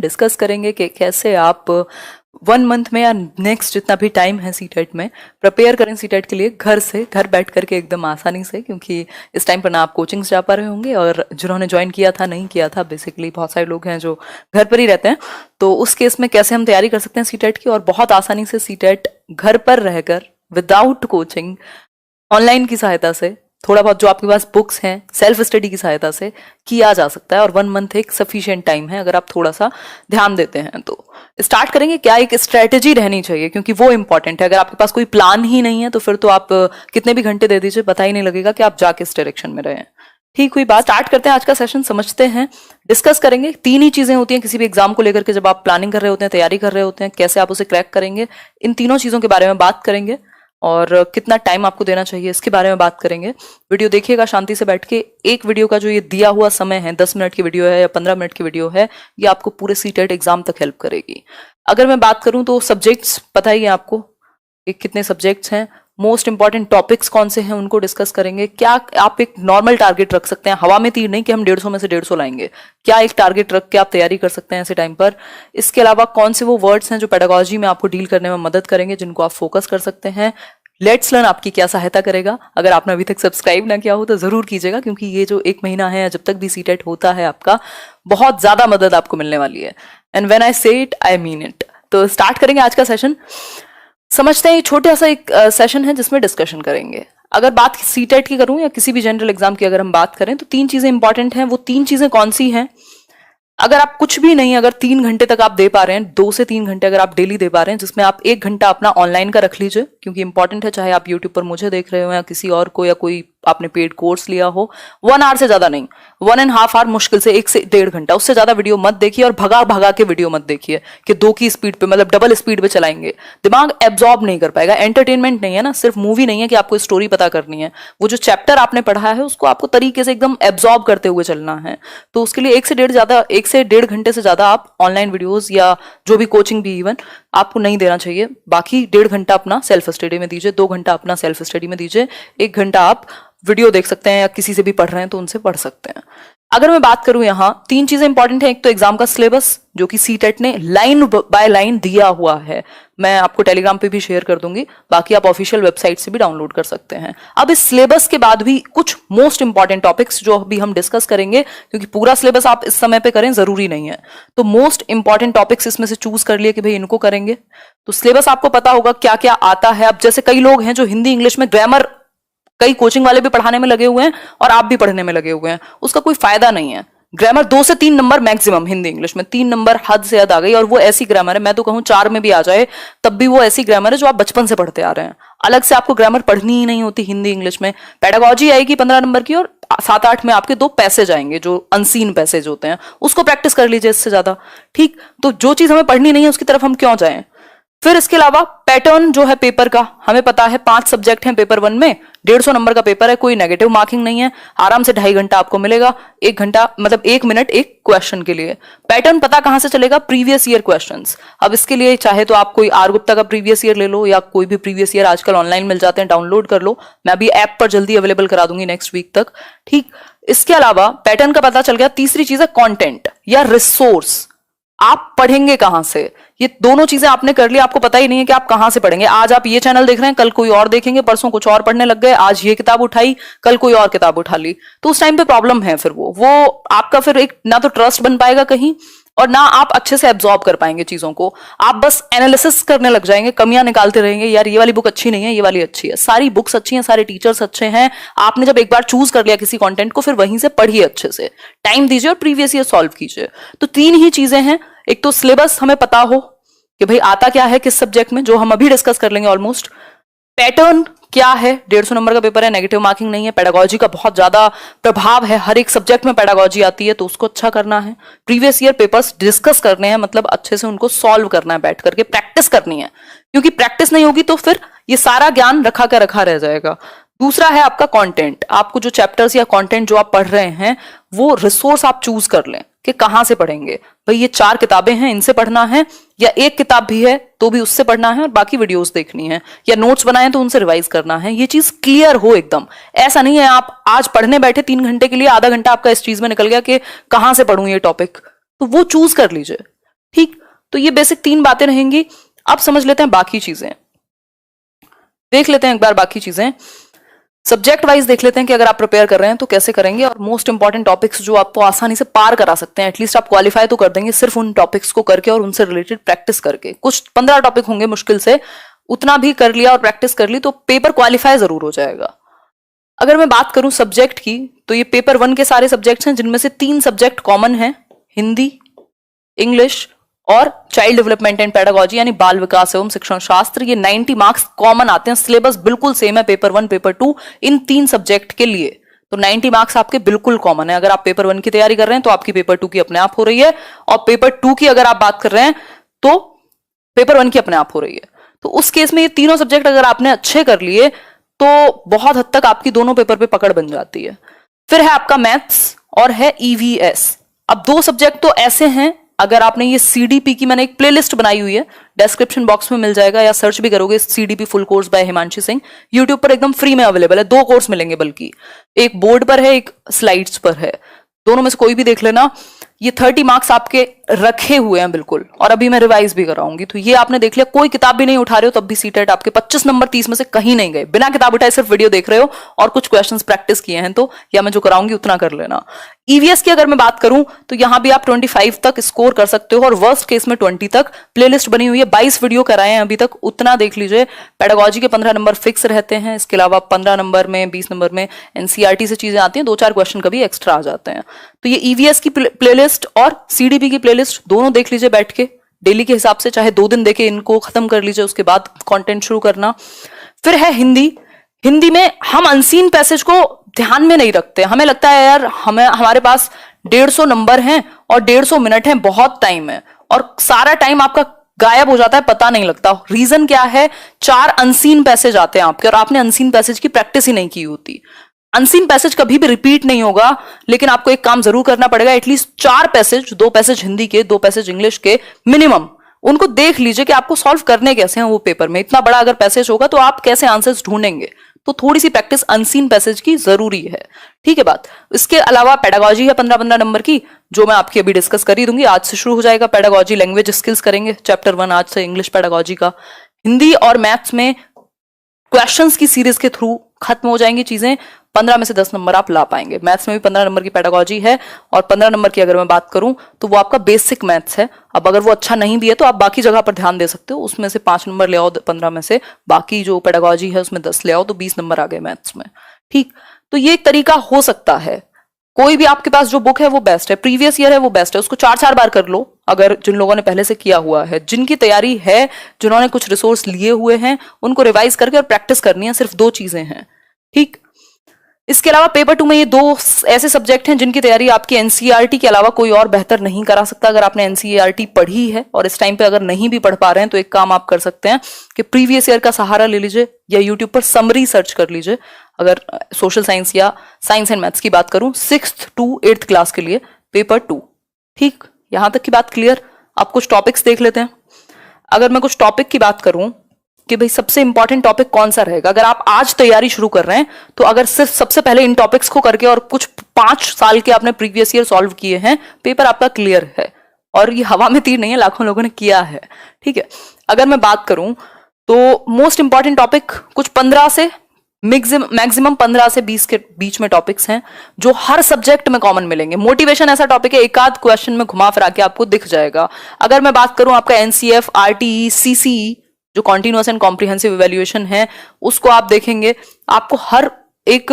Discuss करेंगे कि कैसे आप 1 मंथ में या नेक्स्ट जितना भी टाइम है सीटेट में प्रिपेयर करें सीटेट के लिए घर बैठ करके एकदम आसानी से, क्योंकि इस टाइम पर ना आप कोचिंग्स जा पा रहे होंगे और जिन्होंने ज्वाइन किया था नहीं किया था, बेसिकली बहुत सारे लोग हैं जो घर पर ही रहते हैं। तो उस केस में कैसे हम तैयारी कर सकते हैं सीटेट की, और बहुत आसानी से सीटेट घर पर रहकर विदाउट कोचिंग ऑनलाइन की सहायता से, थोड़ा बहुत जो आपके पास बुक्स हैं सेल्फ स्टडी की सहायता से किया जा सकता है। और 1 मंथ एक सफिशिएंट टाइम है अगर आप थोड़ा सा ध्यान देते हैं। तो स्टार्ट करेंगे। क्या एक स्ट्रेटेजी रहनी चाहिए, क्योंकि वो इंपॉर्टेंट है। अगर आपके पास कोई प्लान ही नहीं है तो फिर तो आप कितने भी घंटे दे दीजिए, पता ही नहीं लगेगा कि आप जा किस डायरेक्शन में रहे हैं। ठीक हुई बात। स्टार्ट करते हैं आज का सेशन, समझते हैं, डिस्कस करेंगे। 3 ही चीजें होती हैं किसी भी एग्जाम को लेकर के, जब आप प्लानिंग कर रहे होते हैं, तैयारी कर रहे होते हैं, कैसे आप उसे क्रैक करेंगे, इन तीनों चीजों के बारे में बात करेंगे। और कितना टाइम आपको देना चाहिए इसके बारे में बात करेंगे। वीडियो देखिएगा शांति से बैठ के। एक वीडियो का जो ये दिया हुआ समय है, 10 मिनट की वीडियो है या 15 मिनट की वीडियो है, ये आपको पूरे सीटेट एग्जाम तक हेल्प करेगी। अगर मैं बात करूं तो सब्जेक्ट्स पता ही है आपको कि कितने सब्जेक्ट्स हैं, मोस्ट इंपॉर्टेंट टॉपिक्स कौन से हैं उनको डिस्कस करेंगे। क्या आप एक नॉर्मल टारगेट रख सकते हैं, हवा में तीर नहीं कि हम 150 में से 150 लाएंगे, क्या एक टारगेट रख के आप तैयारी कर सकते हैं ऐसे टाइम पर। इसके अलावा कौन से वो वर्ड्स हैं जो पेडागोजी में आपको डील करने में मदद करेंगे, जिनको आप फोकस कर सकते हैं। लेट्स लर्न आपकी क्या सहायता करेगा। अगर आपने अभी तक सब्सक्राइब ना किया हो तो जरूर कीजिएगा, क्योंकि ये जो 1 महीना है जब तक भी सीटेट होता है आपका, बहुत ज्यादा मदद आपको मिलने वाली है। एंड व्हेन आई से इट आई मीन इट। तो स्टार्ट करेंगे आज का सेशन। समझते हैं, ये छोटा सा एक सेशन है जिसमें डिस्कशन करेंगे। अगर बात सीटेट की करूं या किसी भी जनरल एग्जाम की अगर हम बात करें तो 3 चीजें इंपॉर्टेंट हैं। वो 3 चीजें कौन सी हैं? अगर आप कुछ भी नहीं, अगर 3 घंटे तक आप दे पा रहे हैं, 2 से 3 घंटे अगर आप डेली दे पा रहे हैं, जिसमें आप 1 घंटा अपना ऑनलाइन का रख लीजिए, क्योंकि इंपॉर्टेंट है, चाहे आप यूट्यूब पर मुझे देख रहे हो या किसी और को, या कोई आपने पेड कोर्स लिया हो। 1 आवर से ज्यादा नहीं, 1.5 आवर मुश्किल से, 1 से 1.5 घंटा, उससे ज्यादा वीडियो मत देखिए। और भगा भगा के वीडियो मत देखिए कि 2 की स्पीड पे, मतलब डबल स्पीड पे चलाएंगे, दिमाग एब्जॉर्ब नहीं कर पाएगा। एंटरटेनमेंट नहीं है ना, सिर्फ मूवी नहीं है कि आपको स्टोरी पता करनी है। वो जो चैप्टर आपने पढ़ा है उसको आपको तरीके से एकदम एब्जॉर्ब करते हुए चलना है। तो उसके लिए 1 से 1.5 घंटे से ज्यादा आप ऑनलाइन वीडियोस या जो भी कोचिंग भी इवन आपको नहीं देना चाहिए। बाकी 1.5 घंटा अपना सेल्फ स्टडी में दीजिए, 2 घंटा अपना सेल्फ स्टडी में दीजिए, 1 घंटा आप वीडियो देख सकते हैं या किसी से भी पढ़ रहे हैं तो उनसे पढ़ सकते हैं। अगर मैं बात करूं, यहाँ 3 चीजें इंपॉर्टेंट है। एक तो एग्जाम का सिलेबस, जो कि सीटेट ने लाइन बाय लाइन दिया हुआ है, मैं आपको टेलीग्राम पे भी शेयर कर दूंगी, बाकी आप ऑफिशियल वेबसाइट से भी डाउनलोड कर सकते हैं। अब इस सिलेबस के बाद भी कुछ मोस्ट इंपॉर्टेंट टॉपिक्स जो अभी हम डिस्कस करेंगे, क्योंकि पूरा सिलेबस आप इस समय पे करें जरूरी नहीं है, तो मोस्ट इंपॉर्टेंट टॉपिक्स इसमें से चूज कर लिए कि भाई इनको करेंगे। तो सिलेबस आपको पता होगा क्या क्या आता है। अब जैसे कई लोग हैं जो हिंदी इंग्लिश में ग्रामर, कई कोचिंग वाले भी पढ़ाने में लगे हुए हैं और आप भी पढ़ने में लगे हुए हैं, उसका कोई फायदा नहीं है। ग्रामर 2 से 3 नंबर मैक्सिमम, हिंदी इंग्लिश में 3 नंबर हद से हद आ गई, और वो ऐसी ग्रामर है, मैं तो कहूं 4 में भी आ जाए तब भी वो ऐसी ग्रामर है जो आप बचपन से पढ़ते आ रहे हैं। अलग से आपको ग्रामर पढ़नी ही नहीं होती हिंदी इंग्लिश में। पेडागोजी आएगी 15 नंबर की, और 7-8 में आपके 2 पैसेज आएंगे जो अनसीन पैसेज होते हैं, उसको प्रैक्टिस कर लीजिए इससे ज्यादा। ठीक, तो जो चीज हमें पढ़नी नहीं है उसकी तरफ हम क्यों जाएं। फिर इसके अलावा पैटर्न जो है पेपर का, हमें पता है 5 सब्जेक्ट हैं पेपर 1 में, 150 नंबर का पेपर है, कोई नेगेटिव मार्किंग नहीं है, आराम से 2.5 घंटा आपको मिलेगा, 1 घंटा मतलब 1 मिनट एक क्वेश्चन के लिए। पैटर्न पता कहां से चलेगा? Previous year questions. अब इसके लिए चाहे तो आप कोई आर गुप्ता का प्रीवियस ईयर ले लो, या कोई भी प्रीवियस ईयर आजकल ऑनलाइन मिल जाते हैं, डाउनलोड कर लो। मैं अभी ऐप पर जल्दी अवेलेबल करा दूंगी नेक्स्ट वीक तक। ठीक, इसके अलावा पैटर्न का पता चल गया। तीसरी चीज है कंटेंट या रिसोर्स। आप पढ़ेंगे कहां से, ये दोनों चीजें आपने कर ली, आपको पता ही नहीं है कि आप कहां से पढ़ेंगे। आज आप ये चैनल देख रहे हैं, कल कोई और देखेंगे, परसों कुछ और पढ़ने लग गए, आज ये किताब उठाई, कल कोई और किताब उठा ली, तो उस टाइम पे प्रॉब्लम है। फिर वो आपका फिर एक ना तो ट्रस्ट बन पाएगा कहीं, और ना आप अच्छे से एब्जॉर्ब कर पाएंगे चीजों को। आप बस एनालिसिस करने लग जाएंगे, कमियां निकालते रहेंगे, यार ये वाली बुक अच्छी नहीं है, ये वाली अच्छी है। सारी बुक्स अच्छी हैं, सारे टीचर्स अच्छे हैं। आपने जब एक बार चूज कर लिया किसी कंटेंट को, फिर वहीं से पढ़िए, अच्छे से टाइम दीजिए और प्रीवियस ईयर सॉल्व कीजिए। तो 3 ही चीजें हैं। एक तो सिलेबस हमें पता हो कि भाई आता क्या है किस सब्जेक्ट में, जो हम अभी डिस्कस कर लेंगे ऑलमोस्ट। पैटर्न क्या है, 150 नंबर का पेपर है, नेगेटिव मार्किंग नहीं है। पेडागोजी का बहुत ज्यादा प्रभाव है, हर एक सब्जेक्ट में पेडागोजी आती है, तो उसको अच्छा करना है। प्रीवियस ईयर पेपर्स डिस्कस करने हैं, मतलब अच्छे से उनको सॉल्व करना है, बैठ करके प्रैक्टिस करनी है, क्योंकि प्रैक्टिस नहीं होगी तो फिर ये सारा ज्ञान रखा का रखा रह जाएगा। दूसरा है आपका कंटेंट। आपको जो चैप्टर्स या कंटेंट जो आप पढ़ रहे हैं, वो रिसोर्स आप चूज कर लें कि कहां से पढ़ेंगे। भाई ये 4 किताबें हैं, इनसे पढ़ना है, या 1 किताब भी है तो भी उससे पढ़ना है, और बाकी वीडियोस देखनी है, या नोट्स बनाए तो उनसे रिवाइज करना है। ये चीज क्लियर हो एकदम। ऐसा नहीं है आप आज पढ़ने बैठे 3 घंटे के लिए, आधा घंटा आपका इस चीज में निकल गया कि कहां से पढ़ूं ये टॉपिक, तो वो चूज कर लीजिए। ठीक, तो ये बेसिक 3 बातें रहेंगी। अब समझ लेते हैं बाकी चीजें, देख लेते हैं एक बार बाकी चीजें। सब्जेक्ट वाइज देख लेते हैं कि अगर आप प्रिपेयर कर रहे हैं तो कैसे करेंगे, और मोस्ट इंपॉर्टेंट टॉपिक्स जो आपको आसानी से पार करा सकते हैं, एटलीस्ट आप क्वालिफाई तो कर देंगे सिर्फ उन टॉपिक्स को करके और उनसे रिलेटेड प्रैक्टिस करके। कुछ 15 टॉपिक होंगे मुश्किल से, उतना भी कर लिया और प्रैक्टिस कर ली तो पेपर क्वालिफाई जरूर हो जाएगा। अगर मैं बात करूं सब्जेक्ट की, तो ये पेपर 1 के सारे सब्जेक्ट्स हैं, जिनमें से 3 सब्जेक्ट कॉमन हैं, हिंदी, इंग्लिश और चाइल्ड डेवलपमेंट एंड पेडागोजी यानी बाल विकास एवं शिक्षण शास्त्र। ये 90 मार्क्स कॉमन आते हैं, सिलेबस बिल्कुल सेम है पेपर 1 पेपर 2 इन 3 सब्जेक्ट के लिए, तो 90 मार्क्स आपके बिल्कुल कॉमन है। अगर आप पेपर 1 की तैयारी कर रहे हैं तो आपकी पेपर 2 की अपने आप हो रही है, और पेपर 2 की अगर आप बात कर रहे हैं तो पेपर 1 की अपने आप हो रही है। तो उस केस में ये तीनों सब्जेक्ट अगर आपने अच्छे कर लिए तो बहुत हद तक आपकी दोनों पेपर पे पकड़ बन जाती है। फिर है आपका मैथ्स और है ईवीएस। अब 2 सब्जेक्ट तो ऐसे हैं, अगर आपने ये सीडीपी की, मैंने एक प्लेलिस्ट बनाई हुई है, डिस्क्रिप्शन बॉक्स में मिल जाएगा, या सर्च भी करोगे CDP full course by Himanshi Singh, YouTube पर एकदम फ्री में अवेलेबल है। 2 कोर्स मिलेंगे, बल्कि एक बोर्ड पर है, एक स्लाइड्स पर है, दोनों में से कोई भी देख लेना। ये 30 मार्क्स आपके रखे हुए हैं बिल्कुल, और अभी मैं रिवाइज भी कराऊंगी। तो ये आपने देख लिया, कोई किताब भी नहीं उठा रहे हो तब भी सीटेट आपके 25 नंबर 30 में से कहीं नहीं गए, बिना किताब उठाए सिर्फ वीडियो देख रहे हो और कुछ क्वेश्चंस प्रैक्टिस किए हैं तो, या मैं जो कराऊंगी उतना कर लेना। ईवीएस की अगर मैं बात करूं तो यहां भी आप 25 तक स्कोर कर सकते हो, और वर्स्ट केस में 20 तक। प्लेलिस्ट बनी हुई है, 22 वीडियो कराए हैं अभी तक, उतना देख लीजिए। पेडागोजी के 15 नंबर फिक्स रहते हैं, इसके अलावा 15 नंबर में 20 नंबर में एनसीईआरटी से चीजें आती हैं, 2-4 क्वेश्चन कभी एक्स्ट्रा आ जाते हैं। तो ये ईवीएस की प्लेलिस्ट और सीडीपी की प्लेलिस्ट दोनों देख लीजिए बैठ के डेली के हिसाब से, चाहे 2 दिन देके इनको खत्म कर लीजिए, उसके बाद कंटेंट शुरू करना। फिर है हिंदी। हिंदी में हम अनसीन पैसेज को ध्यान में नहीं रखते, हमें लगता है यार हमारे पास 150 नंबर हैं और 150 मिनट हैं, बहुत टाइम है, और सारा टाइम आपका गायब हो जाता है, पता नहीं लगता। रीजन क्या है? 4 अनसीन पैसेज आते हैं आपके, और आपने अनसीन पैसेज की प्रैक्टिस ही नहीं की होती। अनसीन पैसेज कभी भी रिपीट नहीं होगा, लेकिन आपको एक काम जरूर करना पड़ेगा, एटलीस्ट 4 पैसेज, 2 पैसेज हिंदी के, 2 पैसेज इंग्लिश के मिनिमम, उनको देख लीजिए कि आपको सॉल्व करने कैसे हैं वो पेपर में। इतना बड़ा अगर पैसेज होगा तो आप कैसे आंसर्स ढूंढेंगे, तो थोड़ी सी प्रैक्टिस अनसीन पैसेज की जरूरी है, ठीक है बात। इसके अलावा पेडागोजी है 15-15 नंबर की, जो मैं आपकी अभी डिस्कस कर ही दूंगी। आज से शुरू हो जाएगा पेडागोजी, लैंग्वेज स्किल्स करेंगे चैप्टर 1 आज से, इंग्लिश पेडागोजी का। हिंदी और मैथ्स में क्वेश्चंस की सीरीज के थ्रू खत्म हो जाएंगी चीजें, 15 में से 10 नंबर आप ला पाएंगे। मैथ्स में भी 15 नंबर की पेडागोजी है, और 15 नंबर की अगर मैं बात करूं तो वो आपका बेसिक मैथ्स है। अब अगर वो अच्छा नहीं भी है तो आप बाकी जगह पर ध्यान दे सकते हो, उसमें से 5 नंबर ले आओ 15 में से, बाकी जो पेडागोजी है उसमें 10 ले आओ, तो 20 नंबर आ गए मैथ्स में, ठीक। तो ये एक तरीका हो सकता है। कोई भी आपके पास जो बुक है वो बेस्ट है, प्रीवियस ईयर है वो बेस्ट है, उसको 4-4 बार कर लो, अगर जिन लोगों ने पहले से किया हुआ है। जिनकी तैयारी है, जिन्होंने कुछ रिसोर्स लिए हुए हैं, उनको रिवाइज करके और प्रैक्टिस करनी है, सिर्फ 2 चीजें हैं, ठीक। इसके अलावा पेपर 2 में ये 2 ऐसे सब्जेक्ट हैं जिनकी तैयारी आपकी एनसीईआरटी के अलावा कोई और बेहतर नहीं करा सकता। अगर आपने एनसीईआरटी पढ़ी है और इस टाइम पे अगर नहीं भी पढ़ पा रहे हैं तो एक काम आप कर सकते हैं कि प्रीवियस ईयर का सहारा ले लीजिए, या यूट्यूब पर समरी सर्च कर लीजिए। अगर सोशल साइंस या साइंस एंड मैथ्स की बात करूं, 6th to 8th क्लास के लिए पेपर 2, ठीक। यहां तक की बात क्लियर। आप कुछ टॉपिक्स देख लेते हैं। अगर मैं कुछ टॉपिक की बात करूं कि भाई सबसे इंपॉर्टेंट टॉपिक कौन सा रहेगा, अगर आप आज तैयारी शुरू कर रहे हैं तो अगर सिर्फ सबसे पहले इन टॉपिक्स को करके और कुछ 5 साल के आपने प्रीवियस ईयर सॉल्व किए हैं, पेपर आपका क्लियर है। और ये हवा में तीर नहीं है, लाखों लोगों ने किया है, ठीक है। अगर मैं बात करूं तो मोस्ट इंपॉर्टेंट टॉपिक कुछ 15 से मैक्सिमम 15 से 20 के बीच में टॉपिक्स हैं जो हर सब्जेक्ट में कॉमन मिलेंगे। मोटिवेशन ऐसा टॉपिक है, एक आध क्वेश्चन में घुमा फिरा के आपको दिख जाएगा। अगर मैं बात करूं आपका एनसीएफ, आरटीई, सीसीई जो कॉन्टिन्यूअस एंड कॉम्प्रिहेंसिव इवैल्यूएशन है, उसको आप देखेंगे, आपको हर एक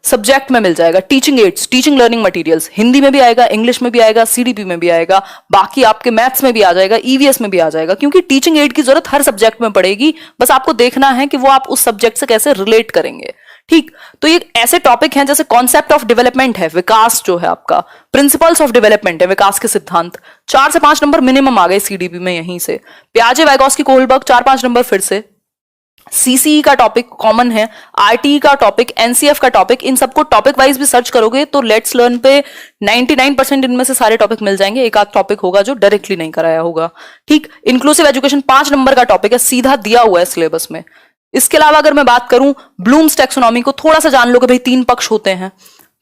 सब्जेक्ट में मिल जाएगा। Teaching ads, teaching learning materials Hindi में भी आएगा, इंग्लिश में भी आएगा, सीडीपी में भी आएगा, बाकी आपके मैथ्स में भी आ जाएगा, ईवीएस में भी आ जाएगा, क्योंकि टीचिंग एड की जरूरत हर सब्जेक्ट में पड़ेगी। बस आपको देखना है कि वो आप उस सब्जेक्ट से कैसे रिलेट करेंगे, ठीक। तो ये ऐसे टॉपिक हैं जैसे कॉन्सेप्ट ऑफ डेवलपमेंट है, विकास जो है आपका, प्रिंसिपल्स ऑफ डेवलपमेंट है, विकास के सिद्धांत, 4 से 5 नंबर मिनिमम आ गए सीडीपी में यहीं से। प्याजे, वाइगॉस्की, कोहलबर्ग 4-5 नंबर फिर से। सीसीई का टॉपिक कॉमन है, आरटीई का टॉपिक, एनसीएफ का टॉपिक, इन सबको टॉपिक वाइज भी सर्च करोगे तो लेट्स लर्न पे 99% इनमें से सारे टॉपिक मिल जाएंगे। एक आध टॉपिक होगा जो डायरेक्टली नहीं कराया होगा, ठीक। इंक्लूसिव एजुकेशन 5 नंबर का टॉपिक है, सीधा दिया हुआ है सिलेबस में। इसके अलावा अगर मैं बात करूं ब्लूम्स टैक्सोनॉमी को थोड़ा सा जान लो कि भाई 3 पक्ष होते हैं,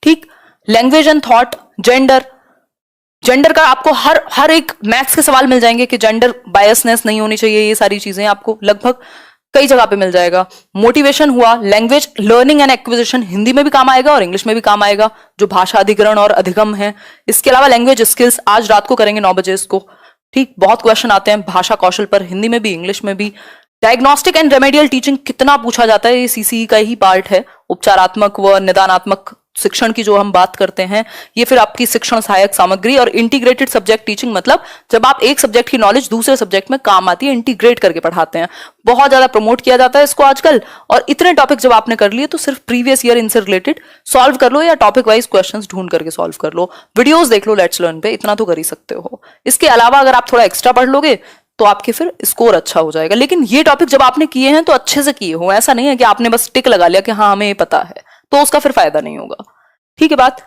ठीक। Language and thought, gender, gender का आपको हर एक मैथ्स के सवाल मिल जाएंगे कि जेंडर बायसनेस नहीं होनी चाहिए, ये सारी चीजें आपको लगभग कई जगह पे मिल जाएगा। मोटिवेशन हुआ, language learning and acquisition Hindi में भी काम आएगा और इंग्लिश में भी काम आएगा, जो भाषा अधिग्रहण और अधिगम है। इसके अलावा लैंग्वेज स्किल्स आज रात को करेंगे 9 बजे इसको, ठीक। बहुत क्वेश्चन आते हैं भाषा कौशल पर, हिंदी में भी इंग्लिश में भी। डायग्नोस्टिक एंड रेमेडियल टीचिंग कितना पूछा जाता है, ये सीसीई का ही पार्ट है। उपचारात्मक व निदानात्मक शिक्षण की जो हम बात करते हैं, ये फिर आपकी शिक्षण सहायक सामग्री। और इंटीग्रेटेड सब्जेक्ट टीचिंग मतलब जब आप एक सब्जेक्ट की नॉलेज दूसरे सब्जेक्ट में काम आती है, इंटीग्रेट करके पढ़ाते हैं। बहुत ज्यादा प्रमोट किया जाता है इसको आजकल। और इतने टॉपिक जब आपने कर लिए तो सिर्फ प्रीवियस ईयर इनसे रिलेटेड सॉल्व कर लो या टॉपिक वाइज क्वेश्चंस ढूंढ करके सॉल्व कर लो, वीडियोस देख लो लेट्स लर्न पे, इतना तो कर ही सकते हो। इसके अलावा अगर आप थोड़ा एक्स्ट्रा पढ़ लोगे तो आपके फिर स्कोर अच्छा हो जाएगा। लेकिन ये टॉपिक जब आपने किए हैं तो अच्छे से किए हो, ऐसा नहीं है कि आपने बस टिक लगा लिया कि हाँ हमें ये पता है, तो उसका फिर फायदा नहीं होगा। ठीक है बात।